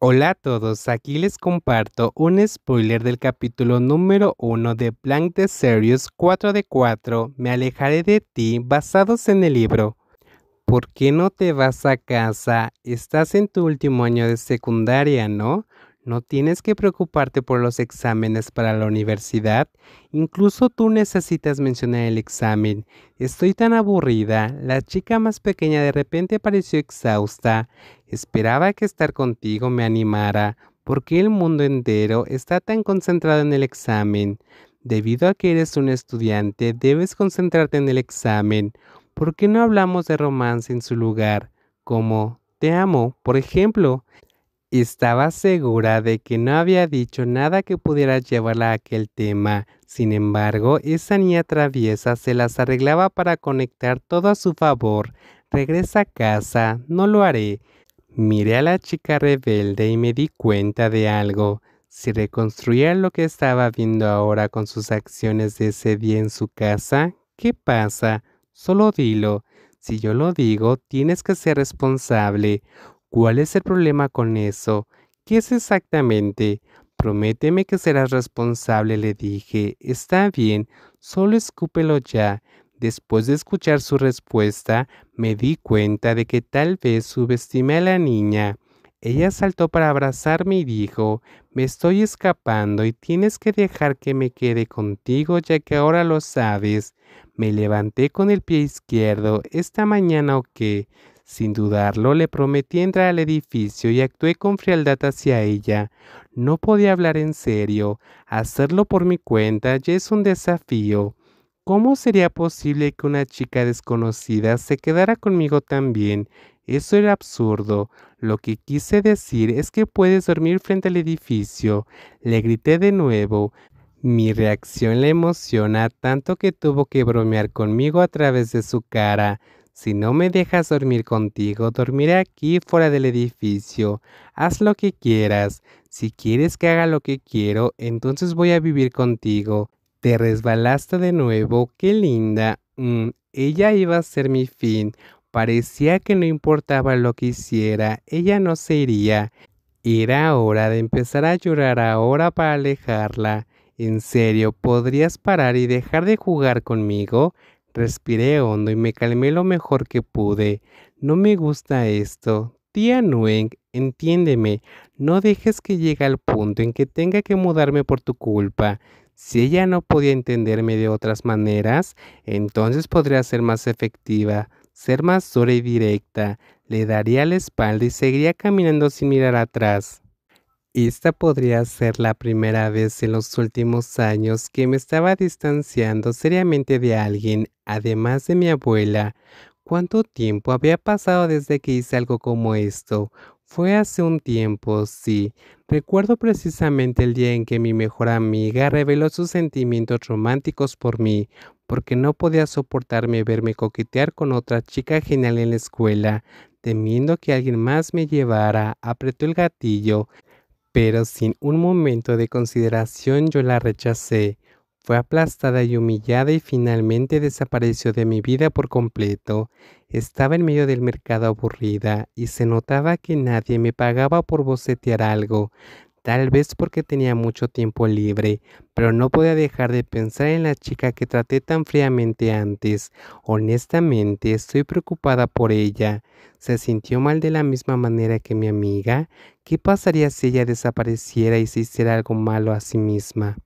Hola a todos, aquí les comparto un spoiler del capítulo número 1 de Blank the Series 4 de 4, Me alejaré de ti, basados en el libro. ¿Por qué no te vas a casa? Estás en tu último año de secundaria, ¿no? No tienes que preocuparte por los exámenes para la universidad. Incluso tú necesitas mencionar el examen. Estoy tan aburrida. La chica más pequeña de repente pareció exhausta. Esperaba que estar contigo me animara. ¿Por qué el mundo entero está tan concentrado en el examen? Debido a que eres un estudiante, debes concentrarte en el examen. ¿Por qué no hablamos de romance en su lugar? Como te amo, por ejemplo. Estaba segura de que no había dicho nada que pudiera llevarla a aquel tema. Sin embargo, esa niña traviesa se las arreglaba para conectar todo a su favor. Regresa a casa, no lo haré. Miré a la chica rebelde y me di cuenta de algo. Si reconstruía lo que estaba viendo ahora con sus acciones de ese día en su casa, ¿qué pasa? Solo dilo. Si yo lo digo, tienes que ser responsable. ¿Cuál es el problema con eso? ¿Qué es exactamente? Prométeme que serás responsable, le dije. Está bien, solo escúpelo ya. Después de escuchar su respuesta, me di cuenta de que tal vez subestimé a la niña. Ella saltó para abrazarme y dijo, me estoy escapando y tienes que dejar que me quede contigo ya que ahora lo sabes. Me levanté con el pie izquierdo esta mañana o qué. Sin dudarlo, le prometí entrar al edificio y actué con frialdad hacia ella. No podía hablar en serio. Hacerlo por mi cuenta ya es un desafío. ¿Cómo sería posible que una chica desconocida se quedara conmigo también? Eso era absurdo. Lo que quise decir es que puedes dormir frente al edificio. Le grité de nuevo. Mi reacción le emociona tanto que tuvo que bromear conmigo a través de su cara. Si no me dejas dormir contigo, dormiré aquí fuera del edificio. Haz lo que quieras. Si quieres que haga lo que quiero, entonces voy a vivir contigo. Te resbalaste de nuevo, qué linda. Ella iba a ser mi fin. Parecía que no importaba lo que hiciera, ella no se iría. Era hora de empezar a llorar ahora para alejarla. En serio, ¿podrías parar y dejar de jugar conmigo? Respiré hondo y me calmé lo mejor que pude. No me gusta esto. Tía Nguyen, entiéndeme, no dejes que llegue al punto en que tenga que mudarme por tu culpa. Si ella no podía entenderme de otras maneras, entonces podría ser más efectiva, ser más dura y directa. Le daría la espalda y seguiría caminando sin mirar atrás. Esta podría ser la primera vez en los últimos años que me estaba distanciando seriamente de alguien, además de mi abuela. ¿Cuánto tiempo había pasado desde que hice algo como esto? Fue hace un tiempo, sí. Recuerdo precisamente el día en que mi mejor amiga reveló sus sentimientos románticos por mí, porque no podía soportarme verme coquetear con otra chica genial en la escuela. Temiendo que alguien más me llevara, apretó el gatillo pero sin un momento de consideración yo la rechacé. Fue aplastada y humillada y finalmente desapareció de mi vida por completo. Estaba en medio del mercado aburrida y se notaba que nadie me pagaba por bocetear algo, tal vez porque tenía mucho tiempo libre, pero no podía dejar de pensar en la chica que traté tan fríamente antes. Honestamente, estoy preocupada por ella. ¿Se sintió mal de la misma manera que mi amiga? ¿Qué pasaría si ella desapareciera y se hiciera algo malo a sí misma?